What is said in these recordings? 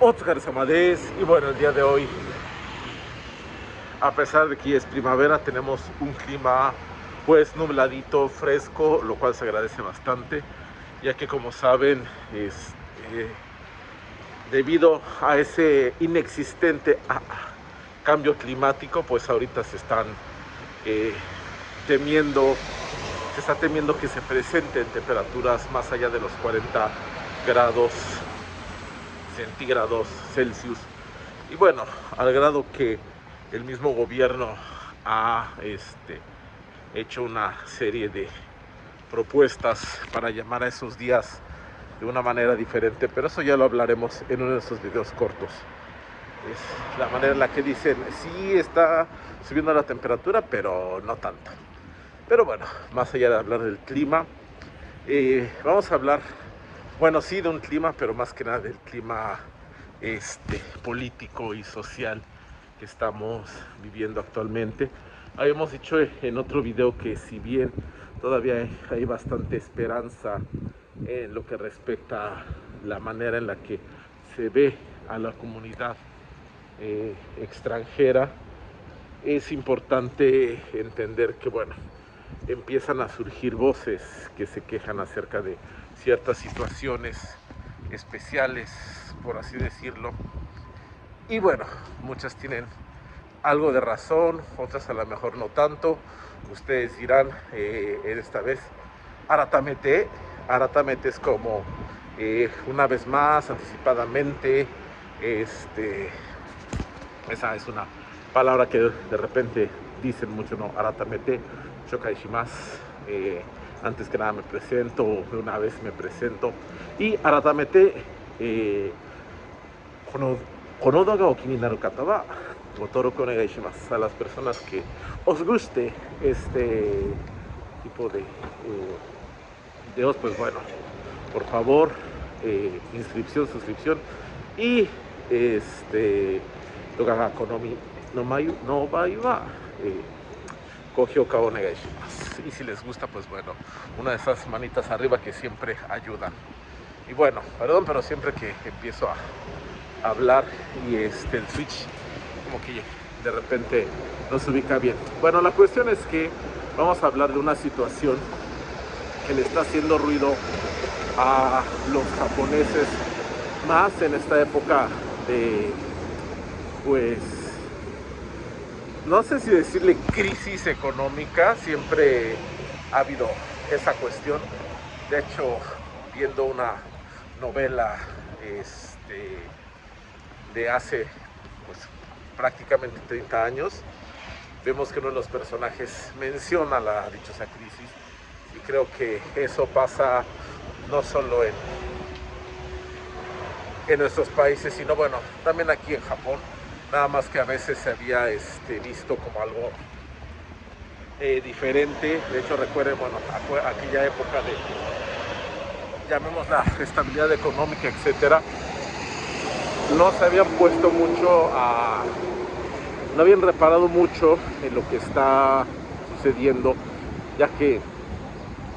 Otsukaresama desu. Y bueno, el día de hoy, a pesar de que es primavera, tenemos un clima pues nubladito, fresco, lo cual se agradece bastante, ya que como saben, debido a ese inexistente cambio climático, pues ahorita eh, temiendo, se está temiendo que se presenten temperaturas más allá de los 40 grados centígrados Celsius. Y bueno, al grado que el mismo gobierno ha hecho una serie de propuestas para llamar a esos días de una manera diferente, pero eso ya lo hablaremos en uno de esos videos cortos. Es la manera en la que dicen, sí está subiendo la temperatura, pero no tanto. Pero bueno, más allá de hablar del clima, vamos a hablar, bueno, sí de un clima, pero más que nada del clima político y social que estamos viviendo actualmente. Habíamos dicho en otro video que si bien todavía hay bastante esperanza en lo que respecta a la manera en la que se ve a la comunidad extranjera, es importante entender que, bueno, empiezan a surgir voces que se quejan acerca de ciertas situaciones especiales, por así decirlo. Y bueno, muchas tienen algo de razón, otras a lo mejor no tanto. Ustedes dirán, esta vez, Aratamete. Aratamete es como una vez más, anticipadamente. Esa es una palabra que de repente dicen mucho, ¿no? Aratamete, shokai shimasu. Antes que nada me presento, de una vez me presento. Y aratamete, kono doga o quini naru kata wa gotoroku onegai shimasu. A las personas que os guste este tipo de videos, pues bueno, por favor, inscripción, suscripción y doga ga konomi no bai wa gohyouka o onegai shimasu. Y si les gusta, pues bueno, una de esas manitas arriba que siempre ayudan. Y bueno, perdón, pero siempre que empiezo a hablar y el switch como que de repente no se ubica bien. Bueno, la cuestión es que vamos a hablar de una situación que le está haciendo ruido a los japoneses, más en esta época de, pues, no sé si decirle crisis económica. Siempre ha habido esa cuestión. De hecho, viendo una novela de hace pues prácticamente 30 años, vemos que uno de los personajes menciona la dichosa crisis, y creo que eso pasa no solo en nuestros países, sino bueno, también aquí en Japón, nada más que a veces se había visto como algo diferente. De hecho, recuerden, bueno, aquella época de, llamémosla, estabilidad económica, etcétera, no se habían puesto mucho no habían reparado mucho en lo que está sucediendo, ya que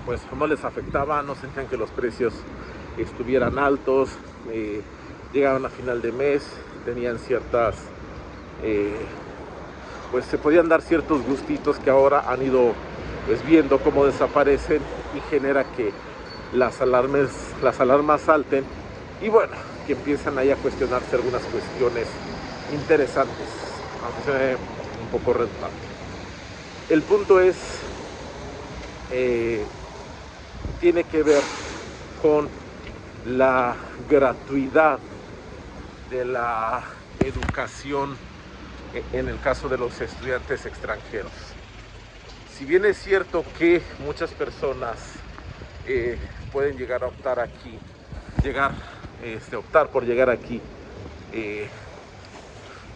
pues no les afectaba, no sentían que los precios estuvieran altos, llegaban a final de mes, tenían ciertas, pues se podían dar ciertos gustitos que ahora han ido pues viendo cómo desaparecen, y genera que las alarmas salten, y bueno, que empiezan ahí a cuestionarse algunas cuestiones interesantes, aunque sea un poco redundante. El punto es, tiene que ver con la gratuidad de la educación en el caso de los estudiantes extranjeros. Si bien es cierto que muchas personas pueden llegar a optar aquí, optar por llegar aquí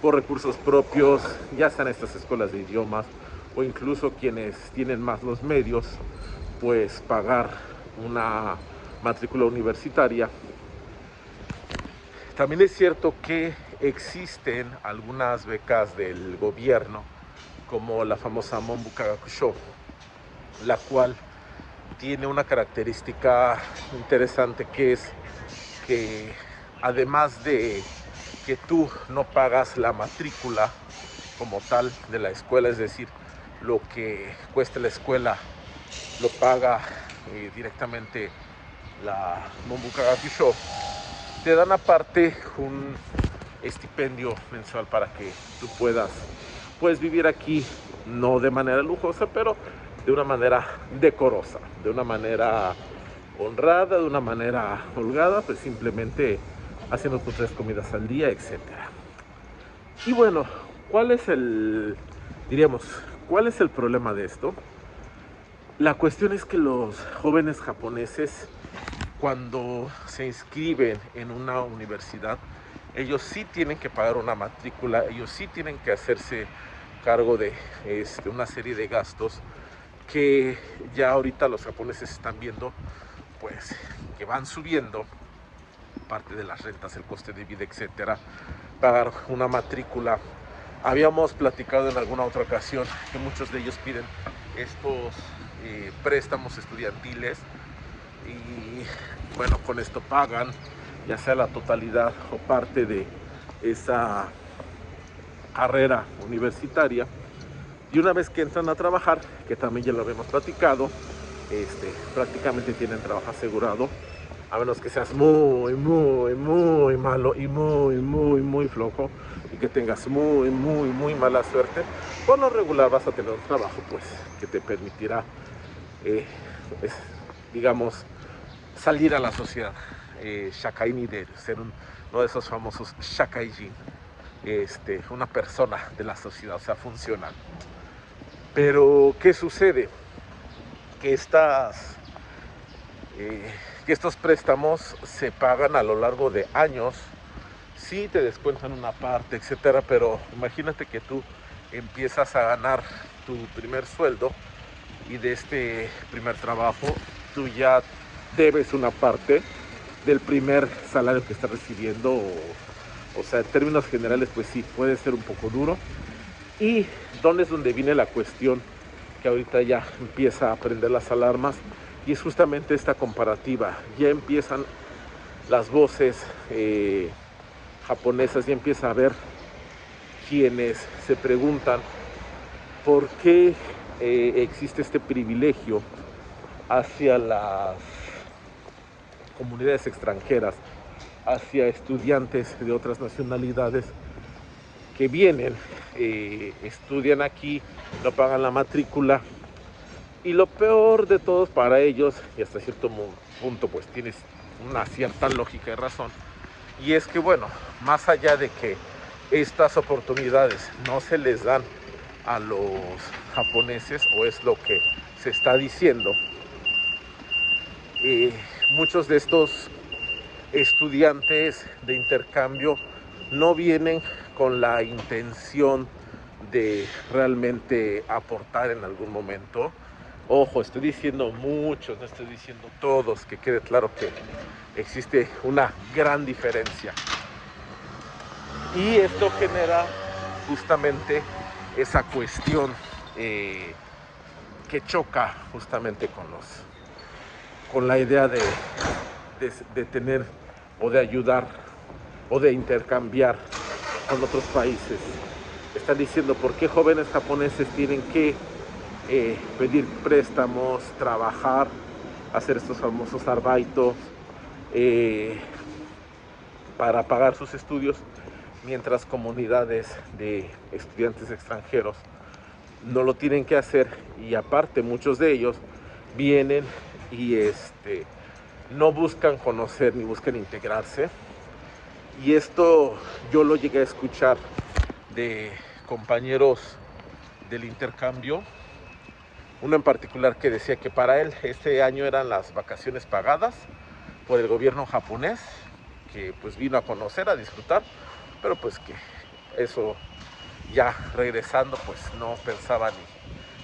por recursos propios, ya sean estas escuelas de idiomas o incluso quienes tienen más los medios, pues pagar una matrícula universitaria. También es cierto que existen algunas becas del gobierno, como la famosa Monbu Kagakusho, la cual tiene una característica interesante, que es que además de que tú no pagas la matrícula como tal de la escuela, es decir, lo que cuesta la escuela lo paga directamente la Mombuca Show. Te dan aparte un estipendio mensual para que tú puedes vivir aquí, no de manera lujosa, pero de una manera decorosa, de una manera honrada, de una manera holgada, pues simplemente haciendo tus 3 comidas al día, etcétera. Y bueno, ¿cuál es el problema de esto? La cuestión es que los jóvenes japoneses, cuando se inscriben en una universidad, ellos sí tienen que pagar una matrícula, ellos sí tienen que hacerse cargo de una serie de gastos que ya ahorita los japoneses están viendo, pues que van subiendo, parte de las rentas, el coste de vida, etcétera, pagar una matrícula. Habíamos platicado en alguna otra ocasión que muchos de ellos piden estos préstamos estudiantiles y bueno, con esto pagan ya sea la totalidad o parte de esa carrera universitaria, y una vez que entran a trabajar, que también ya lo habíamos platicado, prácticamente tienen trabajo asegurado, a menos que seas muy malo y muy flojo y que tengas muy mala suerte. Por lo regular vas a tener un trabajo pues que te permitirá digamos salir a la sociedad, shakai nideru, ser uno de esos famosos shakaijin, una persona de la sociedad, o sea, funcional. Pero ¿qué sucede? Que estos préstamos se pagan a lo largo de años. Sí te descuentan una parte, etcétera, pero imagínate que tú empiezas a ganar tu primer sueldo y de este primer trabajo tú ya debes una parte del primer salario que estás recibiendo. O sea, en términos generales, pues sí, puede ser un poco duro. ¿Y dónde es donde viene la cuestión que ahorita ya empieza a prender las alarmas? Y es justamente esta comparativa. Ya empiezan las voces japonesas, ya empieza a haber quienes se preguntan por qué existe este privilegio hacia las comunidades extranjeras, hacia estudiantes de otras nacionalidades que vienen, estudian aquí, no pagan la matrícula, y lo peor de todos para ellos, y hasta cierto punto pues tienes una cierta lógica y razón, y es que bueno, más allá de que estas oportunidades no se les dan a los japoneses, o es lo que se está diciendo, muchos de estos estudiantes de intercambio no vienen con la intención de realmente aportar en algún momento. Ojo, estoy diciendo muchos, no estoy diciendo todos, que quede claro que existe una gran diferencia. Y esto genera justamente esa cuestión que choca justamente con la idea de tener o de ayudar o de intercambiar con otros países. Están diciendo por qué jóvenes japoneses tienen que pedir préstamos, trabajar, hacer estos famosos arbaitos para pagar sus estudios, mientras comunidades de estudiantes extranjeros no lo tienen que hacer, y aparte muchos de ellos vienen y no buscan conocer ni buscan integrarse. Y esto yo lo llegué a escuchar de compañeros del intercambio, uno en particular que decía que para él este año eran las vacaciones pagadas por el gobierno japonés, que pues vino a conocer, a disfrutar, pero pues que eso ya regresando pues no pensaba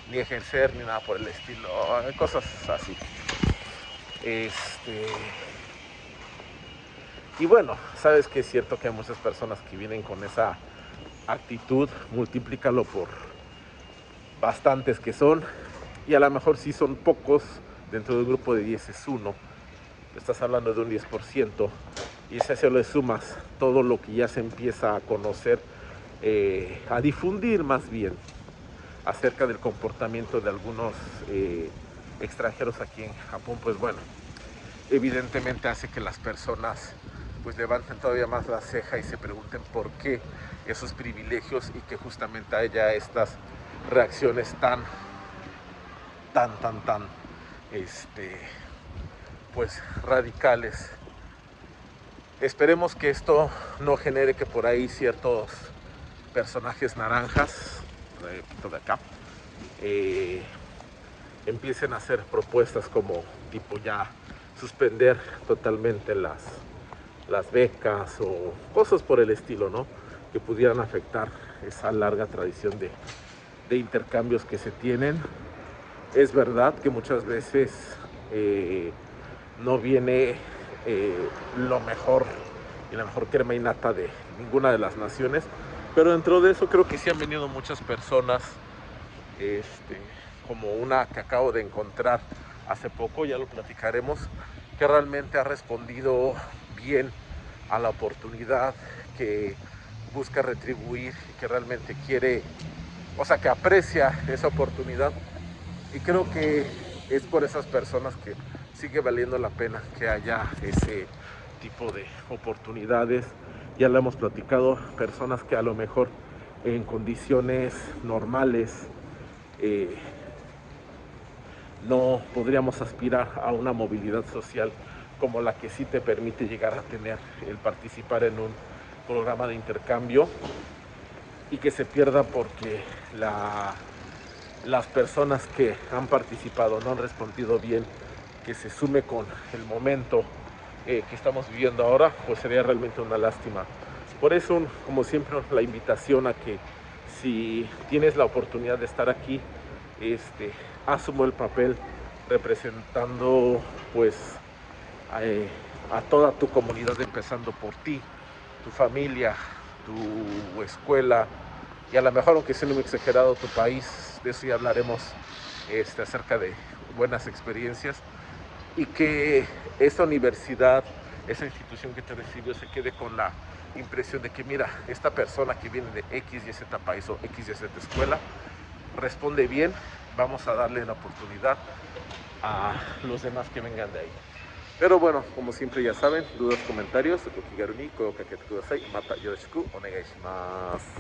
ni ejercer ni nada por el estilo, cosas así. Y bueno, sabes que es cierto que hay muchas personas que vienen con esa actitud, multiplícalo por bastantes que son, y a lo mejor sí son pocos, dentro del grupo de 10 es uno, estás hablando de un 10%, Y si a eso le sumas todo lo que ya se empieza a conocer, a difundir más bien, acerca del comportamiento de algunos extranjeros aquí en Japón, pues bueno, evidentemente hace que las personas pues levanten todavía más la ceja y se pregunten por qué esos privilegios, y que justamente haya estas reacciones tan este, pues radicales. Esperemos que esto no genere que por ahí ciertos personajes naranjas, repito de acá, empiecen a hacer propuestas como tipo ya suspender totalmente las becas o cosas por el estilo, ¿no? Que pudieran afectar esa larga tradición de intercambios que se tienen. Es verdad que muchas veces no viene lo mejor y la mejor crema innata de ninguna de las naciones, pero dentro de eso creo que sí han venido muchas personas, como una que acabo de encontrar hace poco, ya lo platicaremos, que realmente ha respondido bien a la oportunidad, que busca retribuir y que realmente quiere, o sea, que aprecia esa oportunidad. Y creo que es por esas personas que sigue valiendo la pena que haya ese tipo de oportunidades. Ya lo hemos platicado, personas que a lo mejor en condiciones normales eh, no podríamos aspirar a una movilidad social como la que sí te permite llegar a tener el participar en un programa de intercambio, y que se pierda porque las personas que han participado no han respondido bien, que se sume con el momento que estamos viviendo ahora, pues sería realmente una lástima. Por eso, como siempre, la invitación a que si tienes la oportunidad de estar aquí, asumo el papel representando pues a toda tu comunidad, empezando por ti, tu familia, tu escuela, y a lo mejor, aunque sea muy exagerado, tu país. De eso ya hablaremos acerca de buenas experiencias, y que esa universidad, esa institución que te recibió, se quede con la impresión de que, mira, esta persona que viene de X y Z país o X y Z escuela responde bien, vamos a darle la oportunidad a los demás que vengan de ahí. Pero bueno, como siempre ya saben, dudas, comentarios, o気軽に声をかけてください。またよろしくお願いします。